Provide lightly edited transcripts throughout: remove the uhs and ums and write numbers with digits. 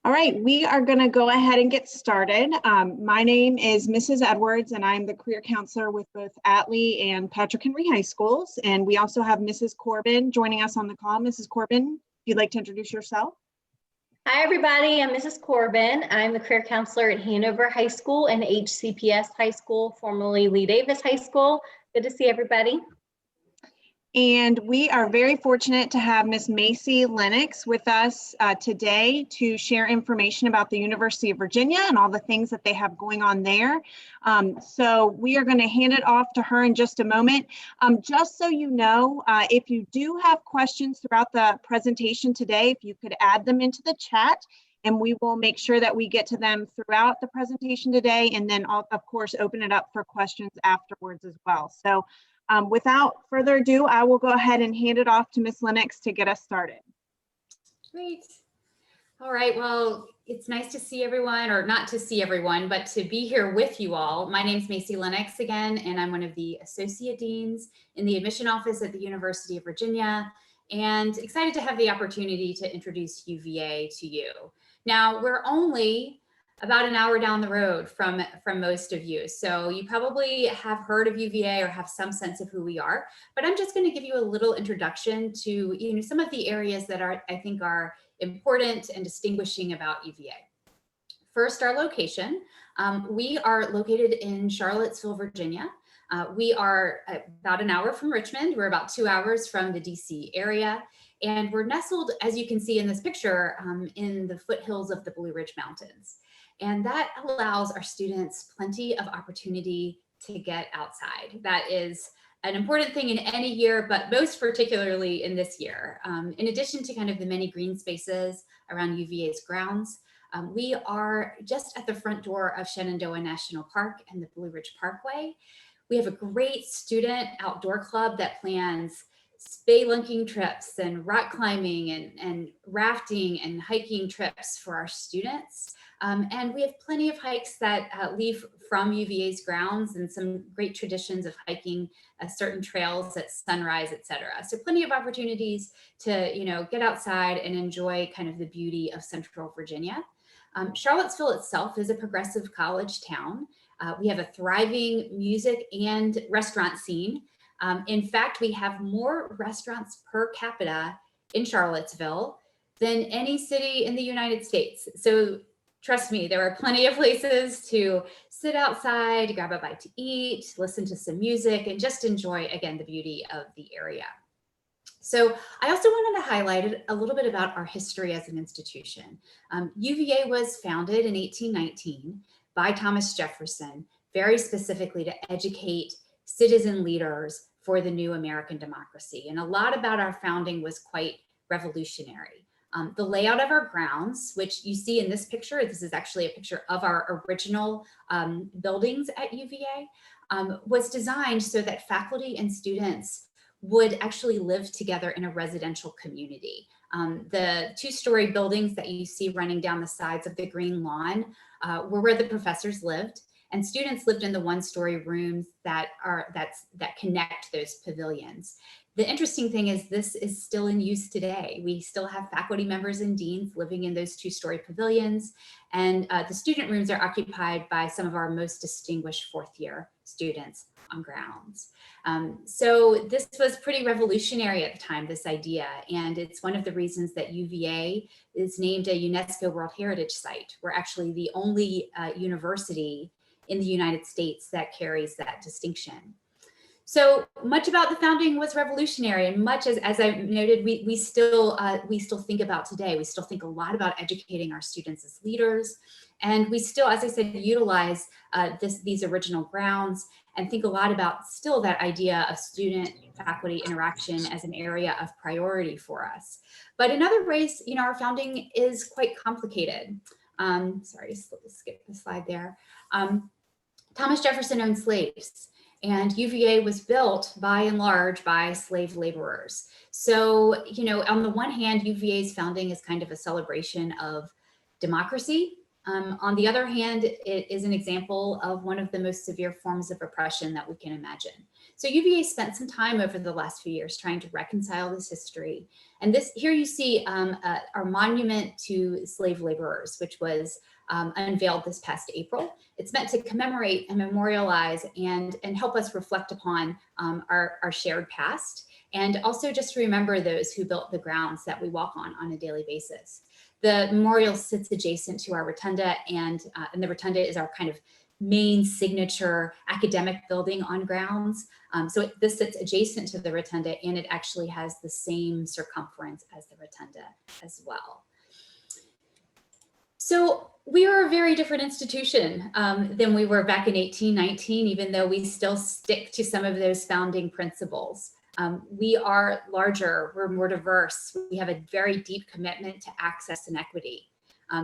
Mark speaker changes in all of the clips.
Speaker 1: All right, we are going to go ahead and get started. My name is Mrs. Edwards, and I'm the career counselor with both Atlee and Patrick Henry High Schools. And we also have Mrs. Corbin joining us on the call. Mrs. Corbin, if you'd like to introduce yourself.
Speaker 2: Hi, everybody. I'm Mrs. Corbin. I'm the career counselor at Hanover High School and HCPS High School, formerly Lee Davis High School. Good to see everybody.
Speaker 1: And we are very fortunate to have Miss Macy Lenox with us today to share information about the University of Virginia and all the things that they have going on there. So we are going to hand it off to her in just a moment. Just so you know, if you do have questions throughout the presentation today, if you could add them into the chat, and we will make sure that we get to them throughout the presentation today, and then I'll, of course, open it up for questions afterwards as well. So without further ado, I will go ahead and hand it off to Ms. Lenox to get us started.
Speaker 3: Great. All right, well, it's nice to see everyone, or not to see everyone, but to be here with you all. My name is Macy Lenox again, and I'm one of the Associate Deans in the Admission Office at the University of Virginia, and excited to have the opportunity to introduce UVA to you. Now, we're only about an hour down the road from most of you. So you probably have heard of UVA or have some sense of who we are, but I'm just going to give you a little introduction to some of the areas that I think are important and distinguishing about UVA. First, our location. We are located in Charlottesville, Virginia. We are about an hour from Richmond. We're about 2 hours from the DC area. And we're nestled, as you can see in this picture, in the foothills of the Blue Ridge Mountains. And that allows our students plenty of opportunity to get outside. That is an important thing in any year, but most particularly in this year. In addition to kind of the many green spaces around UVA's grounds, we are just at the front door of Shenandoah National Park and the Blue Ridge Parkway. We have a great student outdoor club that plans spelunking trips and rock climbing and rafting and hiking trips for our students. And we have plenty of hikes that leave from UVA's grounds and some great traditions of hiking certain trails at sunrise, et cetera. So plenty of opportunities to get outside and enjoy kind of the beauty of Central Virginia. Charlottesville itself is a progressive college town. We have a thriving music and restaurant scene. In fact, we have more restaurants per capita in Charlottesville than any city in the United States. So trust me, there are plenty of places to sit outside, grab a bite to eat, listen to some music, and just enjoy, again, the beauty of the area. So I also wanted to highlight a little bit about our history as an institution. UVA was founded in 1819 by Thomas Jefferson, very specifically to educate citizen leaders for the new American democracy. And a lot about our founding was quite revolutionary. The layout of our grounds, which you see in this picture, this is actually a picture of our original buildings at UVA, was designed so that faculty and students would actually live together in a residential community. The two-story buildings that you see running down the sides of the green lawn were where the professors lived, and students lived in the one-story rooms that connect those pavilions. The interesting thing is this is still in use today. We still have faculty members and deans living in those two-story pavilions, and the student rooms are occupied by some of our most distinguished fourth-year students on grounds. So this was pretty revolutionary at the time, this idea, and it's one of the reasons that UVA is named a UNESCO World Heritage Site. We're actually the only university in the United States that carries that distinction. So much about the founding was revolutionary, and much as I noted, we still think about today. We still think a lot about educating our students as leaders, and we still, as I said, utilize these original grounds and think a lot about still that idea of student-faculty interaction as an area of priority for us. But in other ways, our founding is quite complicated. Sorry, skip the slide there. Thomas Jefferson owned slaves, and UVA was built by and large by slave laborers. So, on the one hand, UVA's founding is kind of a celebration of democracy On the other hand, it is an example of one of the most severe forms of oppression that we can imagine. So UVA spent some time over the last few years trying to reconcile this history. And here you see our monument to slave laborers, which was unveiled this past April. It's meant to commemorate and memorialize and help us reflect upon our shared past, and also just remember those who built the grounds that we walk on a daily basis. The memorial sits adjacent to our rotunda, and the rotunda is our kind of main signature academic building on grounds. So this sits adjacent to the rotunda, and it actually has the same circumference as the rotunda as well. So we are a very different institution than we were back in 1819, even though we still stick to some of those founding principles. We are larger, we're more diverse, we have a very deep commitment to access and equity.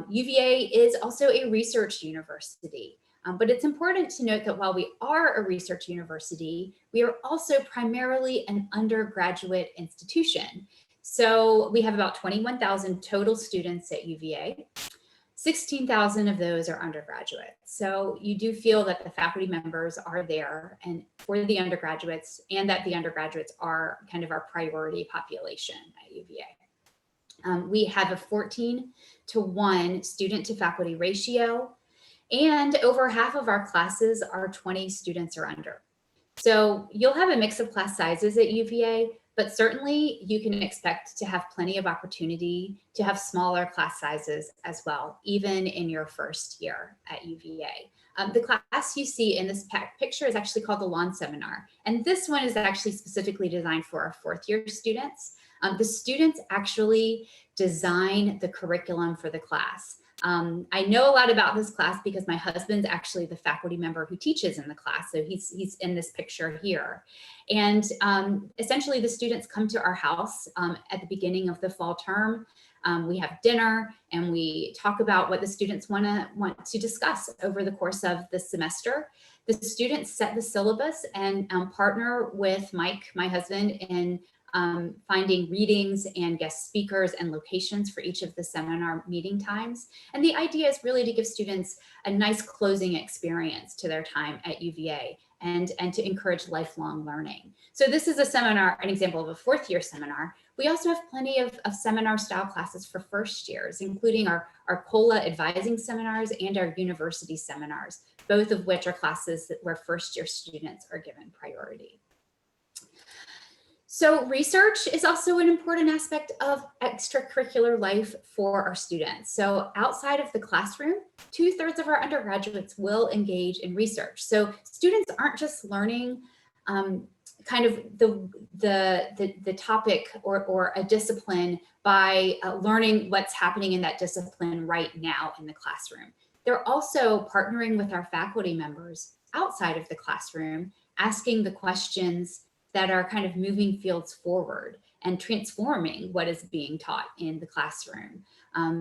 Speaker 3: UVA is also a research university, but it's important to note that while we are a research university, we are also primarily an undergraduate institution. So we have about 21,000 total students at UVA. 16,000 of those are undergraduates. So you do feel that the faculty members are there and for the undergraduates, and that the undergraduates are kind of our priority population at UVA. We have a 14-to-1 student to faculty ratio, and over half of our classes are 20 students or under. So you'll have a mix of class sizes at UVA, but certainly you can expect to have plenty of opportunity to have smaller class sizes as well, even in your first year at UVA. The class you see in this picture is actually called the Lawn Seminar. And this one is actually specifically designed for our fourth year students. The students actually design the curriculum for the class. I know a lot about this class because my husband's actually the faculty member who teaches in the class. So he's in this picture here. And essentially the students come to our house at the beginning of the fall term. We have dinner and we talk about what the students want to discuss over the course of the semester. The students set the syllabus and partner with Mike, my husband, in finding readings and guest speakers and locations for each of the seminar meeting times. And the idea is really to give students a nice closing experience to their time at UVA and to encourage lifelong learning. So this is a seminar, an example of a fourth year seminar. We also have plenty of seminar style classes for first years, including our COLA advising seminars and our university seminars, both of which are classes where first year students are given priority. So research is also an important aspect of extracurricular life for our students. So outside of the classroom, 2/3 of our undergraduates will engage in research. So students aren't just learning kind of the topic or a discipline by learning what's happening in that discipline right now in the classroom. They're also partnering with our faculty members outside of the classroom, asking the questions that are kind of moving fields forward and transforming what is being taught in the classroom.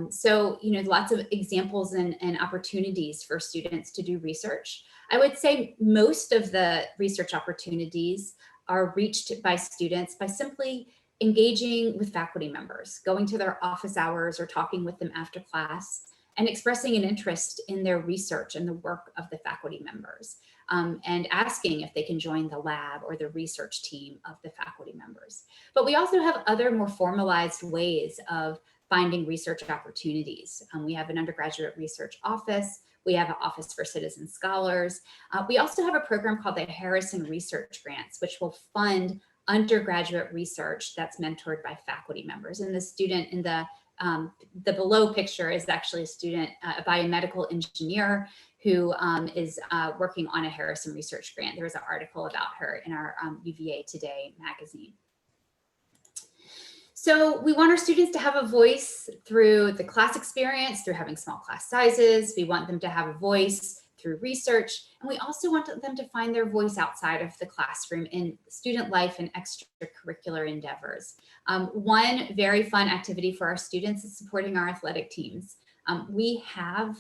Speaker 3: So, lots of examples and opportunities for students to do research. I would say most of the research opportunities are reached by students by simply engaging with faculty members, going to their office hours or talking with them after class, and expressing an interest in their research and the work of the faculty members, and asking if they can join the lab or the research team of the faculty members. But we also have other more formalized ways of finding research opportunities. We have an undergraduate research office. We have an office for citizen scholars. We also have a program called the Harrison Research Grants, which will fund undergraduate research that's mentored by faculty members. And the student in the below picture is actually a student, a biomedical engineer who is working on a Harrison Research Grant. There was an article about her in our UVA Today magazine. So we want our students to have a voice through the class experience, through having small class sizes. We want them to have a voice through research. And we also want them to find their voice outside of the classroom in student life and extracurricular endeavors. One very fun activity for our students is supporting our athletic teams. We have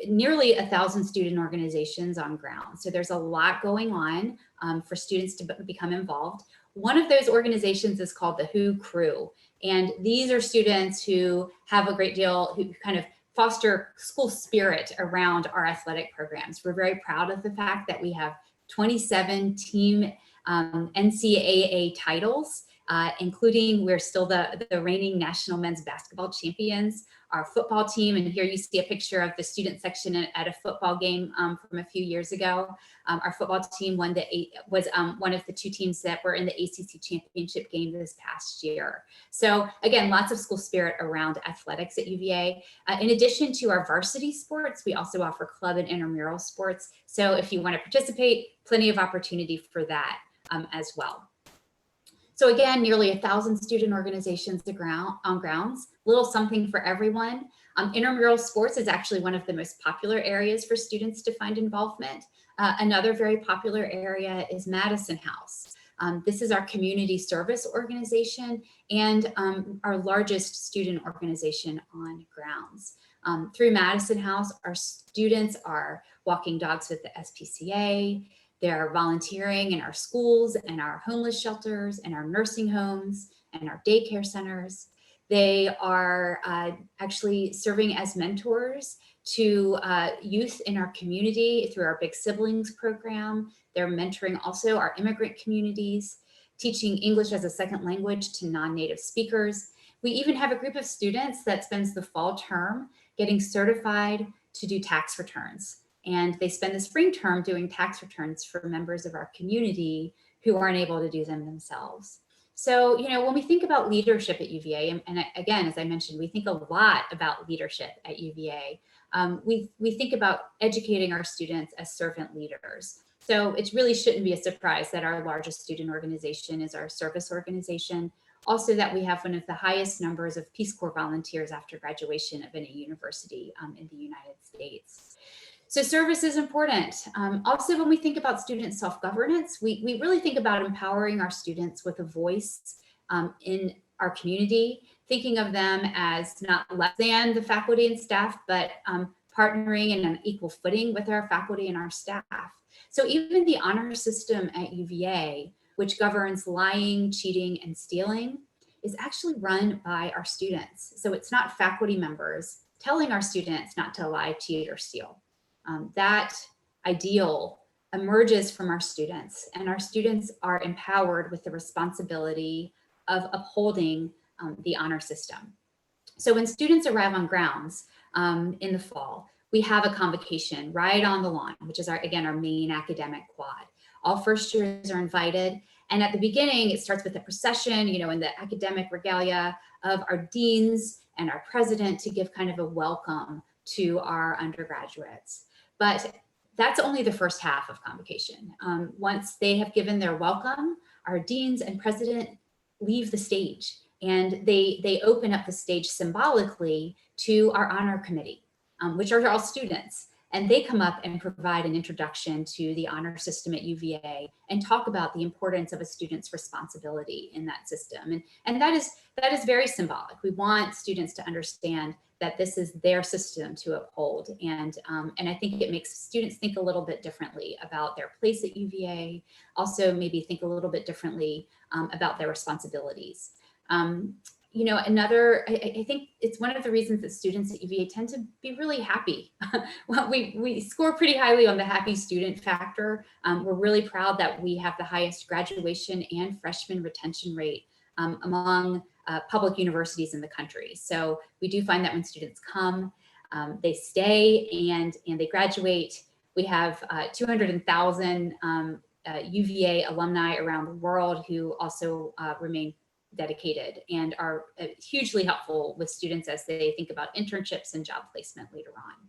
Speaker 3: nearly 1,000 student organizations on ground. So there's a lot going on for students to become involved. One of those organizations is called the Who Crew. And these are students who have a great deal, who kind of foster school spirit around our athletic programs. We're very proud of the fact that we have 27 team NCAA titles, including we're still the reigning national men's basketball champions. Our football team, and here you see a picture of the student section at a football game from a few years ago. Our football team was one of the 2 teams that were in the ACC championship game this past year. So again, lots of school spirit around athletics at UVA. In addition to our varsity sports, we also offer club and intramural sports. So if you want to participate, plenty of opportunity for that as well. So again, nearly 1,000 student organizations on grounds, little something for everyone. Intramural sports is actually one of the most popular areas for students to find involvement. Another very popular area is Madison House. This is our community service organization and our largest student organization on grounds. Through Madison House, our students are walking dogs with the SPCA. They're volunteering in our schools and our homeless shelters and our nursing homes and our daycare centers. They are actually serving as mentors to youth in our community through our Big Siblings program. They're mentoring also our immigrant communities, teaching English as a second language to non-native speakers. We even have a group of students that spends the fall term getting certified to do tax returns. And they spend the spring term doing tax returns for members of our community who aren't able to do them themselves. So, you know, when we think about leadership at UVA, and again, as I mentioned, we think a lot about leadership at UVA. We think about educating our students as servant leaders. So it really shouldn't be a surprise that our largest student organization is our service organization. Also that we have one of the highest numbers of Peace Corps volunteers after graduation of any university in the United States. So service is important. Also, when we think about student self-governance, we really think about empowering our students with a voice in our community, thinking of them as not less than the faculty and staff, but partnering in an equal footing with our faculty and our staff. So even the honor system at UVA, which governs lying, cheating, and stealing, is actually run by our students. So it's not faculty members telling our students not to lie, cheat, or steal. That ideal emerges from our students, and our students are empowered with the responsibility of upholding the honor system. So when students arrive on grounds in the fall, we have a convocation right on the lawn, which is again, our main academic quad. All first years are invited. And at the beginning, it starts with a procession, you know, in the academic regalia of our deans and our president to give kind of a welcome to our undergraduates. But that's only the first half of convocation. Once they have given their welcome, our deans and president leave the stage, and they open up the stage symbolically to our honor committee, which are all students. And they come up and provide an introduction to the honor system at UVA and talk about the importance of a student's responsibility in that system. And that is very symbolic. We want students to understand that this is their system to uphold. And I think it makes students think a little bit differently about their place at UVA, also maybe think a little bit differently about their responsibilities. You know, I think it's one of the reasons that students at UVA tend to be really happy. Well, we score pretty highly on the happy student factor. We're really proud that we have the highest graduation and freshman retention rate among public universities in the country. So we do find that when students come, they stay and they graduate. We have 200,000 UVA alumni around the world who also remain dedicated and are hugely helpful with students as they think about internships and job placement later on.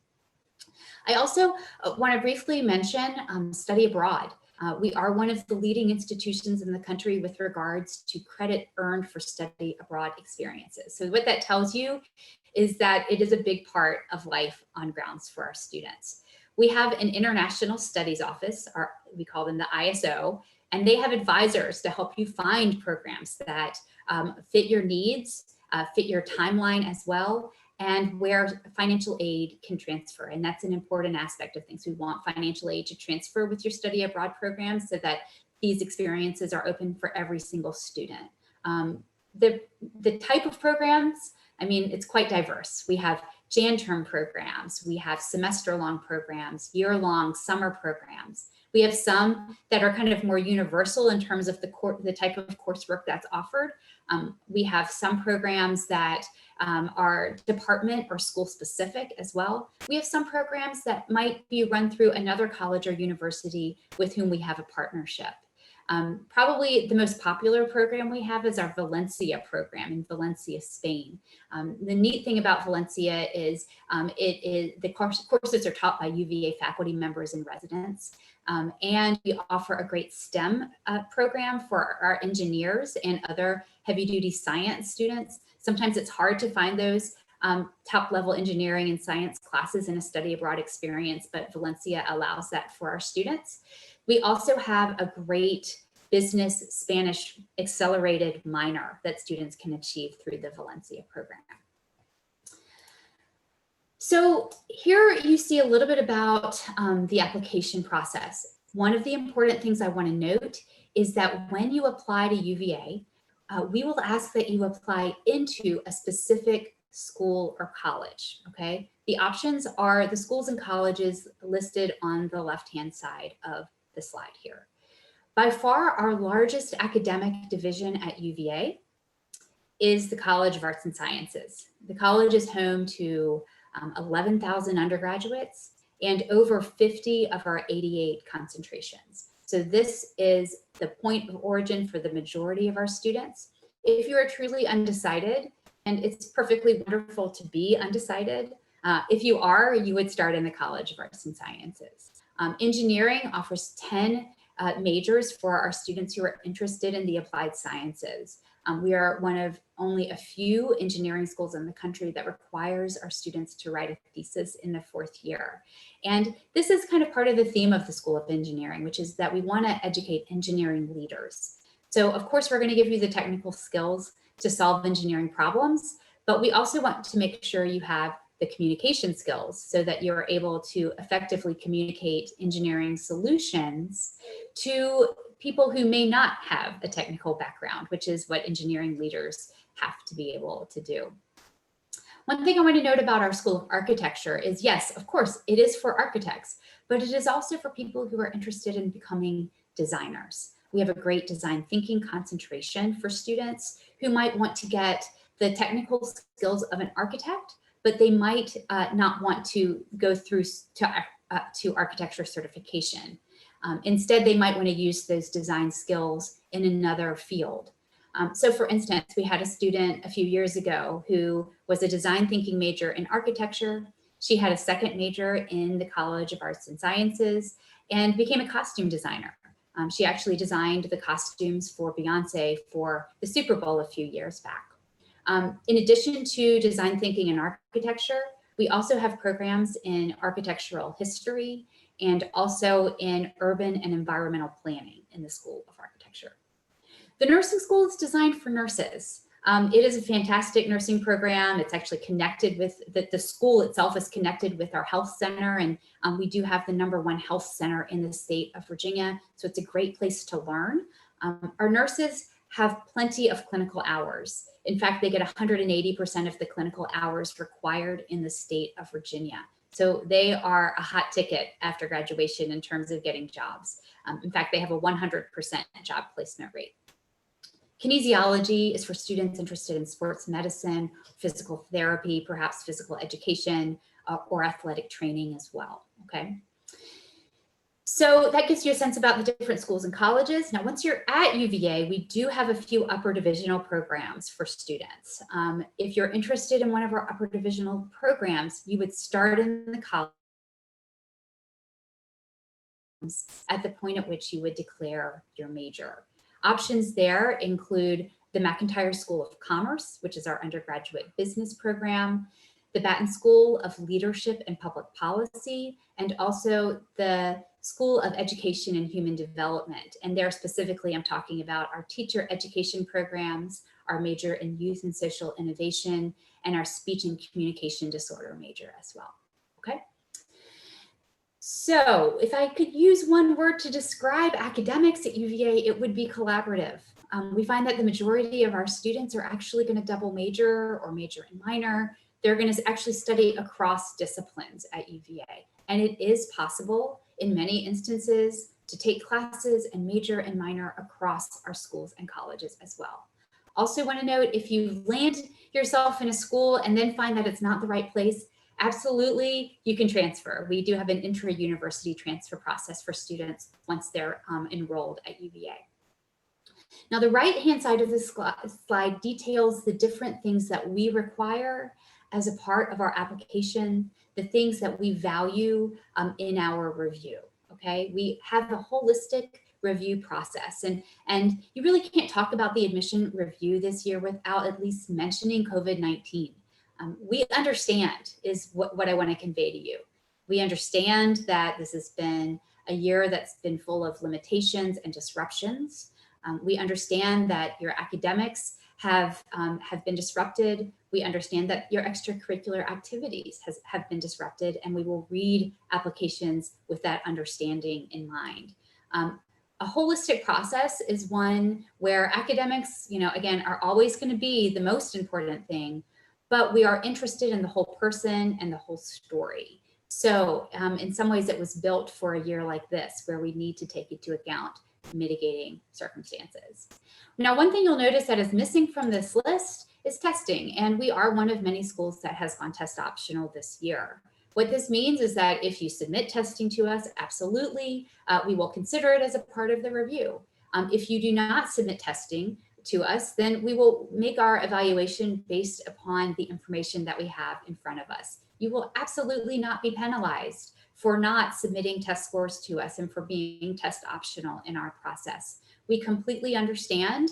Speaker 3: I also want to briefly mention study abroad. We are one of the leading institutions in the country with regards to credit earned for study abroad experiences. So what that tells you is that it is a big part of life on grounds for our students. We have an international studies office, we call them the ISO, and they have advisors to help you find programs that fit your needs, fit your timeline as well, and where financial aid can transfer. And that's an important aspect of things. We want financial aid to transfer with your study abroad programs so that these experiences are open for every single student. The type of programs, I mean, it's quite diverse. We have Jan term programs. We have semester-long programs, year-long summer programs. We have some that are kind of more universal in terms of the type of coursework that's offered. We have some programs that are department or school specific as well. We have some programs that might be run through another college or university with whom we have a partnership. Probably the most popular program we have is our Valencia program in Valencia, Spain. The neat thing about Valencia is the courses are taught by UVA faculty members and residents. And we offer a great STEM program for our engineers and other heavy duty science students. Sometimes it's hard to find those top level engineering and science classes in a study abroad experience, but Valencia allows that for our students. We also have a great business Spanish accelerated minor that students can achieve through the Valencia program. So here you see a little bit about the application process. One of the important things I want to note is that when you apply to UVA, we will ask that you apply into a specific school or college, okay? The options are the schools and colleges listed on the left-hand side of the slide here. By far, our largest academic division at UVA is the College of Arts and Sciences. The college is home to 11,000 undergraduates and over 50 of our 88 concentrations. So this is the point of origin for the majority of our students. If you are truly undecided, and it's perfectly wonderful to be undecided, if you are, you would start in the College of Arts and Sciences. Engineering offers 10 majors for our students who are interested in the applied sciences. We are one of only a few engineering schools in the country that requires our students to write a thesis in the 4th year. And this is kind of part of the theme of the School of Engineering, which is that we want to educate engineering leaders. So of course, we're going to give you the technical skills to solve engineering problems, but we also want to make sure you have the communication skills so that you're able to effectively communicate engineering solutions to people who may not have a technical background, which is what engineering leaders have to be able to do. One thing I want to note about our School of Architecture is, yes, of course, it is for architects, but it is also for people who are interested in becoming designers. We have a great design thinking concentration for students who might want to get the technical skills of an architect, but they might not want to go through to architecture certification. Instead, they might want to use those design skills in another field. So for instance, we had a student a few years ago who was a design thinking major in architecture. She had a second major in the College of Arts and Sciences and became a costume designer. She actually designed the costumes for Beyonce for the Super Bowl a few years back. In addition to design thinking and architecture, we also have programs in architectural history and also in urban and environmental planning in the School of Architecture. The nursing school is designed for nurses. It is a fantastic nursing program. It's actually connected with, the school itself is connected with our health center, and we do have the #1 health center in the state of Virginia, so it's a great place to learn. Our nurses have plenty of clinical hours. In fact, they get 180% of the clinical hours required in the state of Virginia. So they are a hot ticket after graduation in terms of getting jobs. In fact, they have a 100% job placement rate. Kinesiology is for students interested in sports medicine, physical therapy, perhaps physical education, or athletic training as well, okay? So that gives you a sense about the different schools and colleges. Now, once you're at UVA, we do have a few upper divisional programs for students. If you're interested in one of our upper divisional programs, you would start in the college at the point at which you would declare your major. Options there include the McIntire School of Commerce, which is our undergraduate business program, the Batten School of Leadership and Public Policy, and also the School of Education and Human Development. And there specifically, I'm talking about our teacher education programs, our major in youth and social innovation, and our speech and communication disorder major as well, okay? So if I could use one word to describe academics at UVA, it would be collaborative. We find that the majority of our students are actually going to double major or major and minor. they're going to actually study across disciplines at UVA. And it is possible in many instances to take classes and major and minor across our schools and colleges as well. Also want to note, if you land yourself in a school and then find that it's not the right place, absolutely, you can transfer. We do have an intra-university transfer process for students once they're enrolled at UVA. Now, the right-hand side of this slide details the different things that we require as a part of our application, the things that we value in our review, okay? We have a holistic review process, and you really can't talk about the admission review this year without at least mentioning COVID-19. We understand is what I want to convey to you. We understand that this has been a year that's been full of limitations and disruptions. We understand that your academics have been disrupted. We understand that your extracurricular activities have been disrupted, and we will read applications with that understanding in mind. A holistic process is one where academics, again, are always going to be the most important thing, but we are interested in the whole person and the whole story. So in some ways it was built for a year like this, where we need to take into account mitigating circumstances. Now, one thing you'll notice that is missing from this list is testing, and we are one of many schools that has gone test optional this year. What this means is that if you submit testing to us, absolutely, we will consider it as a part of the review. If you do not submit testing to us, then we will make our evaluation based upon the information that we have in front of us. You will absolutely not be penalized for not submitting test scores to us and for being test optional in our process. We completely understand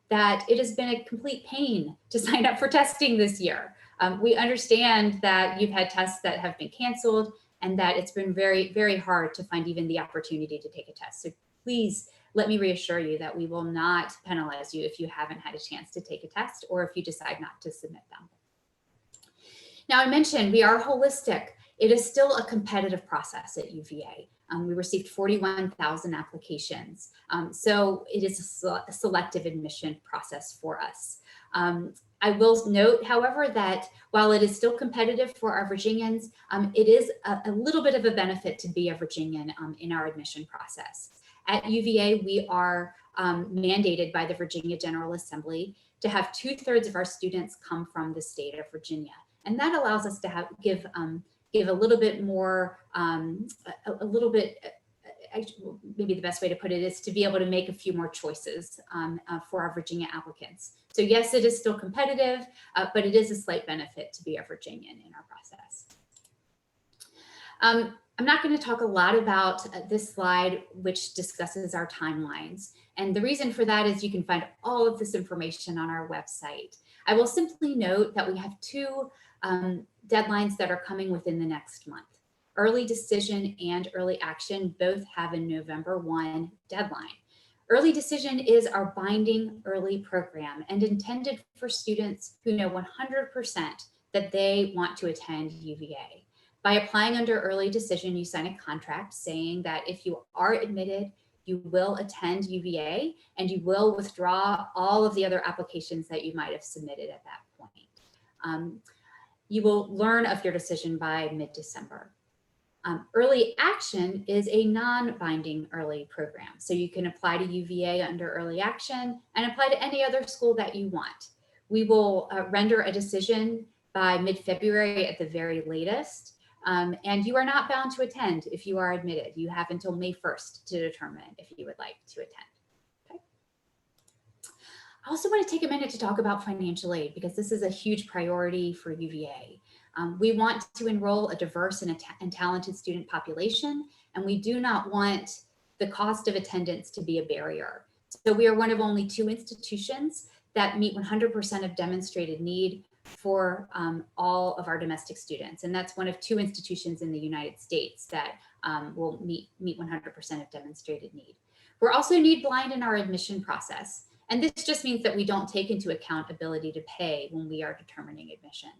Speaker 3: that it has been a complete pain to sign up for testing this year. We understand that you've had tests that have been canceled and that it's been very, very hard to find even the opportunity to take a test. So please let me reassure you that we will not penalize you if you haven't had a chance to take a test or if you decide not to submit them. Now, I mentioned we are holistic. It is still a competitive process at UVA. We received 41,000 applications. So it is a selective admission process for us. I will note, however, that while it is still competitive for our Virginians, it is a little bit of a benefit to be a Virginian in our admission process. At UVA, we are mandated by the Virginia General Assembly to have 2/3 of our students come from the state of Virginia. And that allows us to give a little bit more, maybe the best way to put it is to be able to make a few more choices for our Virginia applicants. So yes, it is still competitive, but it is a slight benefit to be a Virginian in our process. I'm not going to talk a lot about this slide, which discusses our timelines. And the reason for that is you can find all of this information on our website. I will simply note that we have two deadlines that are coming within the next month. Early decision and early action both have a November 1 deadline. Early decision is our binding early program and intended for students who know 100% that they want to attend UVA. By applying under early decision, you sign a contract saying that if you are admitted, you will attend UVA and you will withdraw all of the other applications that you might have submitted at that point. You will learn of your decision by mid-December. Early action is a non-binding early program. So you can apply to UVA under early action and apply to any other school that you want. We will render a decision by mid-February at the very latest. And you are not bound to attend if you are admitted. You have until May 1st to determine if you would like to attend. Okay. I also want to take a minute to talk about financial aid because this is a huge priority for UVA. We want to enroll a diverse and talented student population, and we do not want the cost of attendance to be a barrier. So we are one of only 2 institutions that meet 100% of demonstrated need for all of our domestic students. And that's one of 2 institutions in the United States that will meet 100% of demonstrated need. We're also need blind in our admission process. And this just means that we don't take into account ability to pay when we are determining admission.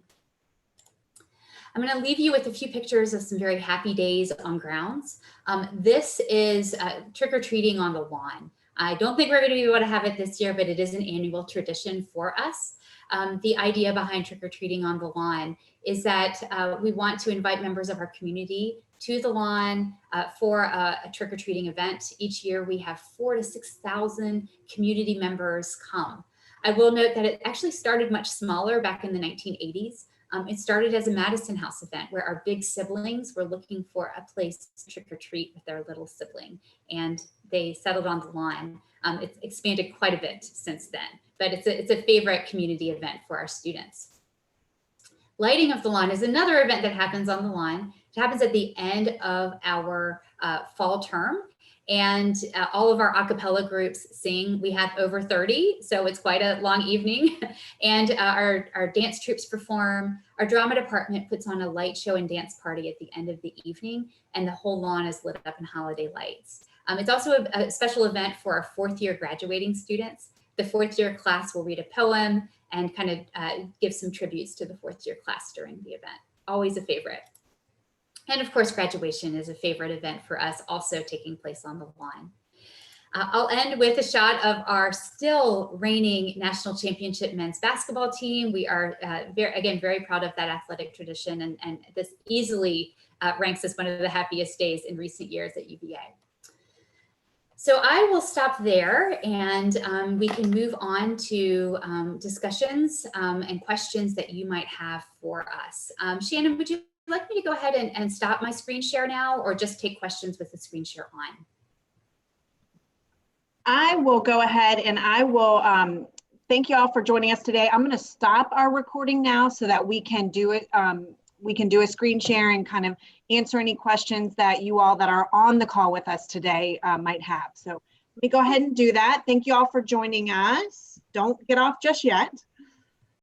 Speaker 3: I'm going to leave you with a few pictures of some very happy days on grounds. This is trick-or-treating on the lawn. I don't think we're going to be able to have it this year, but it is an annual tradition for us. The idea behind trick-or-treating on the lawn is that we want to invite members of our community to the lawn for a trick-or-treating event. Each year we have 4,000 to 6,000 community members come. I will note that it actually started much smaller back in the 1980s. It started as a Madison House event where our big siblings were looking for a place to trick-or-treat with their little sibling, and they settled on the lawn. It's expanded quite a bit since then, but it's a favorite community event for our students. Lighting of the lawn is another event that happens on the lawn. It happens at the end of our fall term, and all of our a cappella groups sing. We have over 30, so it's quite a long evening. And our dance troops perform. Our drama department puts on a light show and dance party at the end of the evening, and the whole lawn is lit up in holiday lights. It's also a special event for our fourth year graduating students. The fourth year class will read a poem and kind of give some tributes to the fourth year class during the event. Always a favorite. And of course, graduation is a favorite event for us, also taking place on the lawn. I'll end with a shot of our still reigning national championship men's basketball team. We are, very proud of that athletic tradition, and this easily ranks as one of the happiest days in recent years at UVA. So I will stop there, and we can move on to discussions and questions that you might have for us. Shannon, would you like me to go ahead and stop my screen share now, or just take questions with the screen share on?
Speaker 1: I will go ahead and I will thank you all for joining us today. I'm going to stop our recording now so that we can do it. We can do a screen share and kind of answer any questions that you all that are on the call with us today might have. So let me go ahead and do that. Thank you all for joining us. Don't get off just yet.